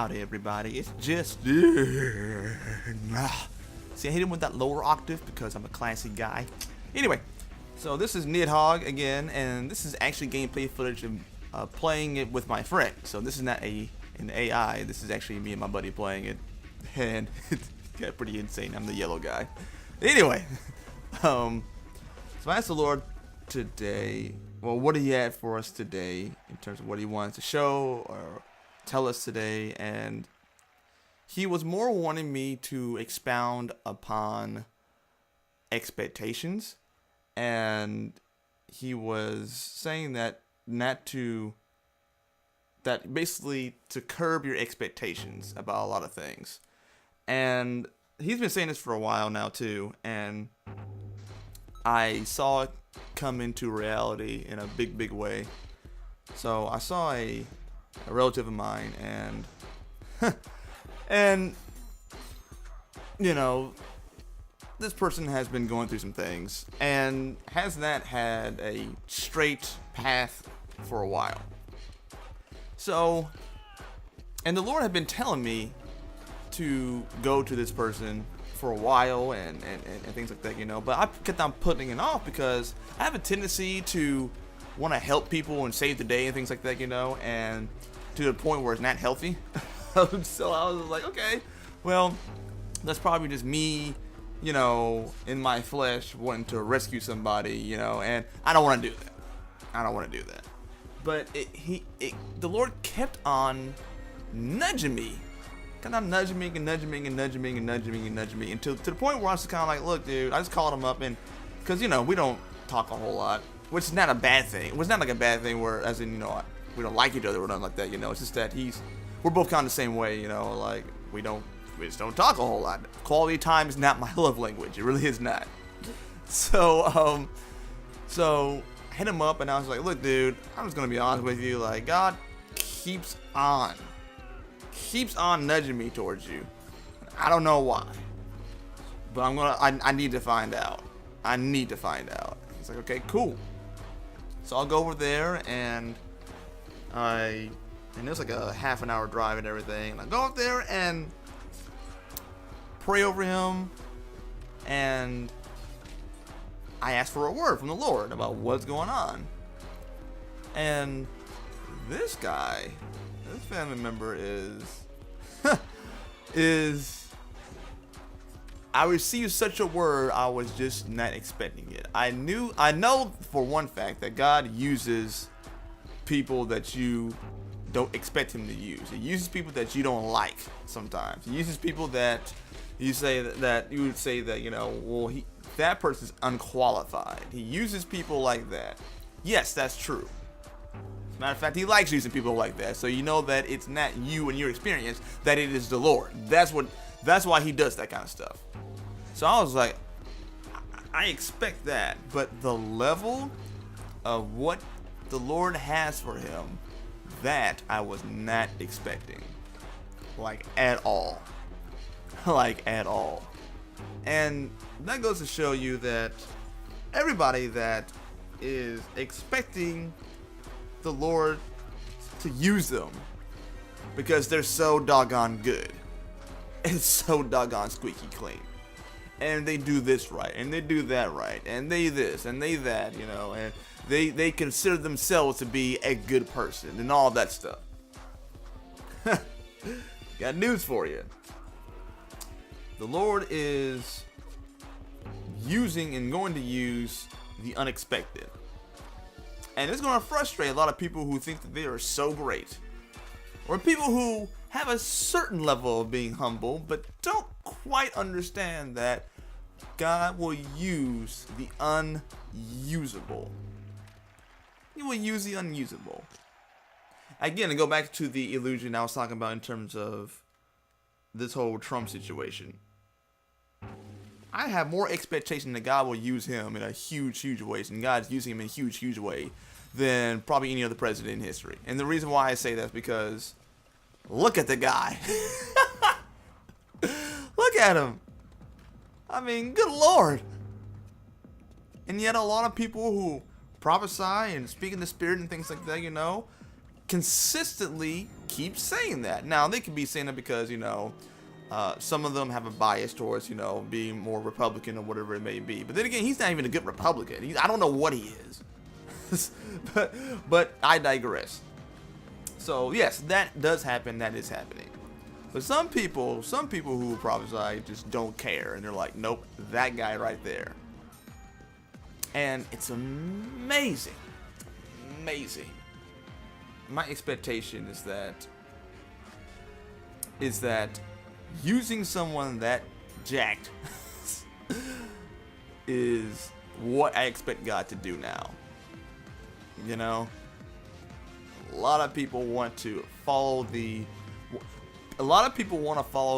Howdy, everybody. It's just... See, I hit him with that lower octave because I'm a classy guy. Anyway, so this is Nidhogg again, and this is actually gameplay footage of playing it with my friend. So this is not an AI. This is actually me and my buddy playing it, and it's got pretty insane. I'm the yellow guy. Anyway, so I asked the Lord today, well, what he had for us today in terms of what he wanted to show or tell us today, and he was more wanting me to expound upon expectations, and he was saying that basically to curb your expectations about a lot of things. And he's been saying this for a while now too, and I saw it come into reality in a big way. So I saw a relative of mine, and you know, this person has been going through some things and has not had a straight path for a while. So, and the Lord had been telling me to go to this person for a while and things like that, you know, but I kept on putting it off because I have a tendency to want to help people and save the day and things like that, you know, and to the point where it's not healthy. So I was like, okay, well, that's probably just me, you know, in my flesh wanting to rescue somebody, you know, and I don't want to do that. I don't want to do that. But the Lord kept on nudging me. Kind of nudging me until to the point where I was kind of like, look, dude, I just called him up, and because, you know, we don't talk a whole lot, which is not a bad thing. It was not like a bad thing where, as in, you know, we don't like each other or nothing like that, you know. It's just that we're both kind of the same way, you know, like we just don't talk a whole lot. Quality time is not my love language. It really is not. So I hit him up and I was like, look, dude, I'm just gonna be honest with you, like, God keeps on nudging me towards you. I don't know why, but I need to find out. He's like, okay, cool. So I'll go over there, and it was like a half an hour drive and everything. And I go up there and pray over him, and I ask for a word from the Lord about what's going on. And this family member I received such a word I was just not expecting it. I know for one fact that God uses people that you don't expect him to use. He uses people that you don't like sometimes. He uses people that you say that you would say that, you know, well, that person's unqualified. He uses people like that. Yes, that's true. As a matter of fact, he likes using people like that. So you know that it's not you and your experience, that it is the Lord. That's why he does that kind of stuff. So I was like, I expect that, but the level of what the Lord has for him, that I was not expecting. Like, at all. Like, at all. And that goes to show you that everybody that is expecting the Lord to use them because they're so doggone good and so doggone squeaky clean, and they do this right and they do that right and they this and they that, you know, and they consider themselves to be a good person and all that stuff. Got news for you. The Lord is using and going to use the unexpected. And it's going to frustrate a lot of people who think that they are so great, or people who have a certain level of being humble but don't quite understand that God will use the unusable. He will use the unusable. Again, to go back to the illusion I was talking about in terms of this whole Trump situation, I have more expectation that God will use him in a huge way, and God's using him in a huge way than probably any other president in history. And the reason why I say that is because look at the guy. Look at him. I mean, good Lord. And yet a lot of people who prophesy and speak in the spirit and things like that, you know, consistently keep saying that. Now, they could be saying it because, some of them have a bias towards, being more Republican or whatever it may be. But then again, he's not even a good Republican. I don't know what he is. but I digress. So, yes, that does happen. That is happening. But some people who prophesy just don't care. And they're like, nope, that guy right there. And it's amazing. Amazing. My expectation is that using someone that jacked is what I expect God to do now. A lot of people want to follow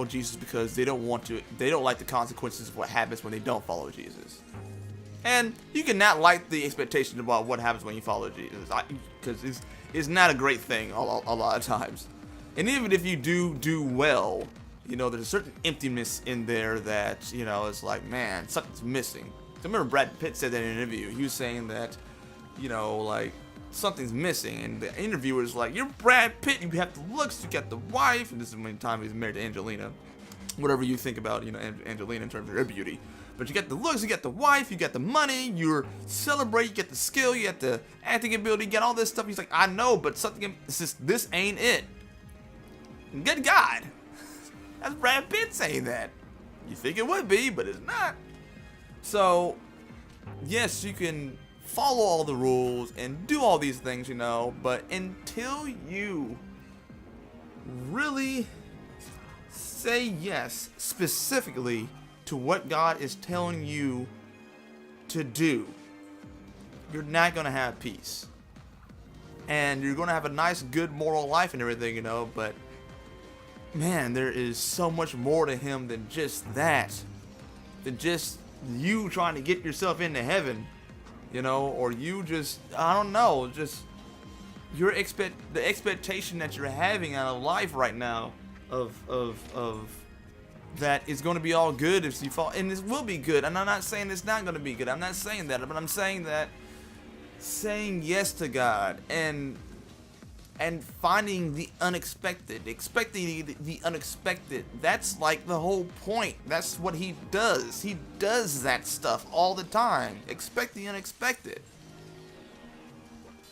Jesus because they don't like the consequences of what happens when they don't follow Jesus. And you cannot like the expectation about what happens when you follow Jesus, because it's not a great thing a lot of times. And even if you do well, there's a certain emptiness in there that, it's like, man, something's missing. I remember Brad Pitt said that in an interview. He was saying that, something's missing. And the interviewer's like, you're Brad Pitt, you have the looks, you got the wife. And this is when time he's married to Angelina. Whatever you think about, Angelina in terms of her beauty. But you got the looks, you got the wife, you got the money, you celebrate, you get the skill, you got the acting ability, you got all this stuff. He's like, I know, but this ain't it. And good God. That's Brad Pitt saying that. You think it would be, but it's not. So, yes, you can follow all the rules and do all these things, but until you really say yes specifically to what God is telling you to do, you're not going to have peace. And you're going to have a nice, good, moral life and everything, but man, there is so much more to him than just that. Than just you trying to get yourself into heaven, or you just, I don't know, just the expectation that you're having out of life right now of that is going to be all good if you fall, and this will be good. And I'm not saying it's not going to be good. I'm not saying that, but I'm saying that saying yes to God and finding the unexpected, expecting the unexpected. That's like the whole point. That's what he does. He does that stuff all the time. Expect the unexpected.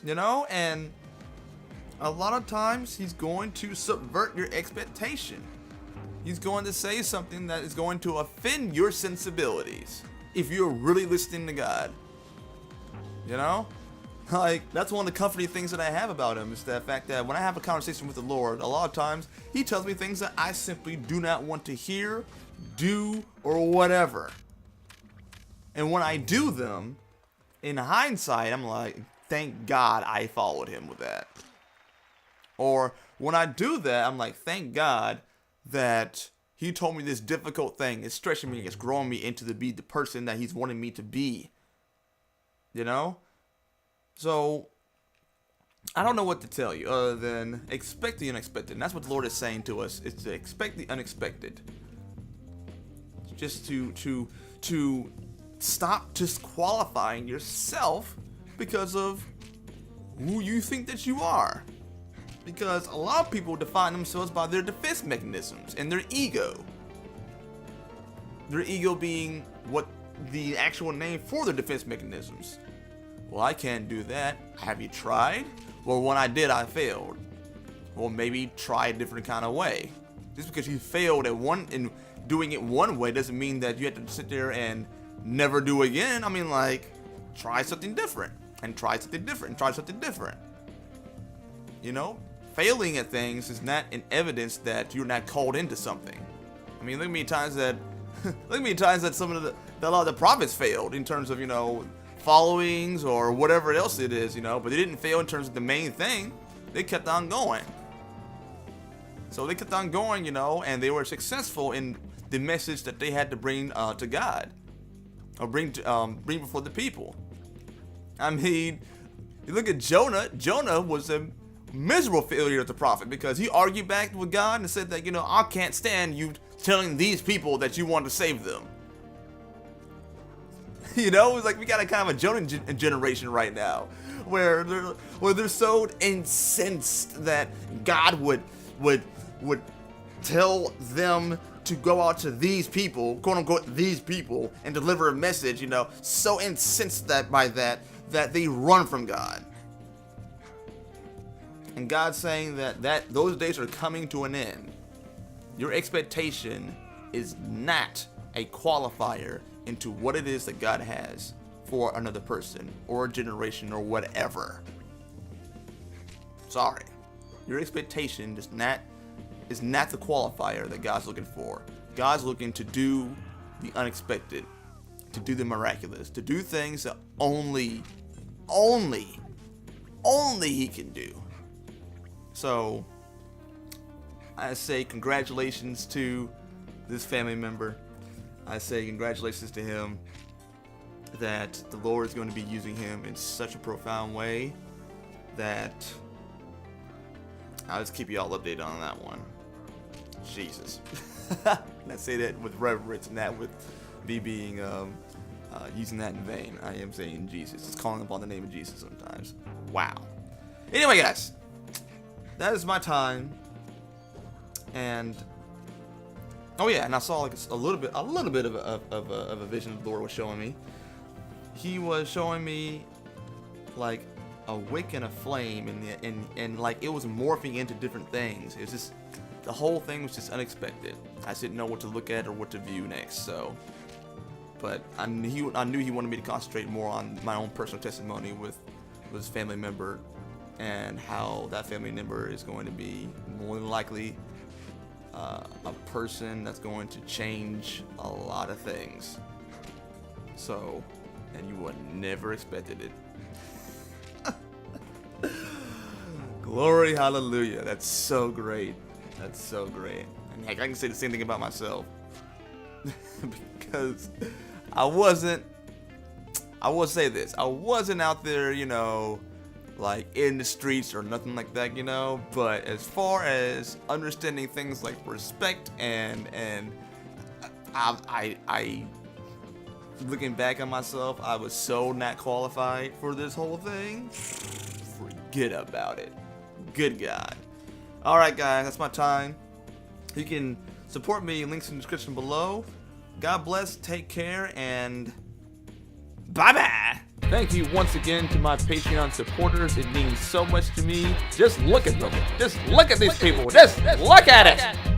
And a lot of times he's going to subvert your expectation. He's going to say something that is going to offend your sensibilities if you're really listening to God. Like, that's one of the comforting things that I have about him, is the fact that when I have a conversation with the Lord, a lot of times he tells me things that I simply do not want to hear, do, or whatever. And when I do them, in hindsight, I'm like, thank God I followed him with that. Or when I do that, I'm like, thank God that he told me this difficult thing. It's stretching me, it's growing me into be the person that he's wanting me to be. So, I don't know what to tell you other than expect the unexpected. And that's what the Lord is saying to us, is to expect the unexpected. Just to stop disqualifying yourself because of who you think that you are. Because a lot of people define themselves by their defense mechanisms and their ego. Their ego being what the actual name for their defense mechanisms. Well, I can't do that. Have you tried? Well, when I did, I failed. Well, maybe try a different kind of way. Just because you failed in doing it one way doesn't mean that you have to sit there and never do again. I mean, like, try something different and try something different and try something different. Failing at things is not an evidence that you're not called into something. I mean, look at me times that some of a lot of the prophets failed in terms of, followings or whatever else it is, but they didn't fail in terms of the main thing. They kept on going. So they kept on going, and they were successful in the message that they had to bring to God, or bring before the people. I mean, you look at Jonah. Jonah was a miserable failure as a prophet because he argued back with God and said that, I can't stand you telling these people that you want to save them. It's like we got a kind of a Jonah generation right now, where they're so incensed that God would tell them to go out to these people, quote unquote, these people, and deliver a message, so incensed by that they run from God. And God's saying that those days are coming to an end. Your expectation is not a qualifier into what it is that God has for another person or a generation or whatever. Sorry. Your expectation is not the qualifier that God's looking for. God's looking to do the unexpected, to do the miraculous, to do things that only He can do. So I say congratulations to this family member. I say congratulations to him, that the Lord is going to be using him in such a profound way that I'll just keep you all updated on that one. Jesus. And I say that with reverence, and not with me being using that in vain. I am saying Jesus. It's calling upon the name of Jesus sometimes. Wow. Anyway, guys, that is my time. And oh yeah, and I saw like a little bit of a vision the Lord was showing me. He was showing me like a wick and a flame, and like it was morphing into different things. It was just, the whole thing was just unexpected. I just didn't know what to look at or what to view next. So, but I knew he wanted me to concentrate more on my own personal testimony with his family member, and how that family member is going to be more than likely a person that's going to change a lot of things. So, and you would never expected it. Glory, hallelujah. That's so great. That's so great. And heck, I can say the same thing about myself. Because I will say this, I wasn't out there, like in the streets or nothing like that, but as far as understanding things like respect and I looking back on myself, I was so not qualified for this whole thing. Forget about it. Good God. Alright guys, that's my time. You can support me, links in the description below. God bless, take care, and bye-bye. Thank you once again to my Patreon supporters. It means so much to me. Just look at them. Just look at these people. Just look at it.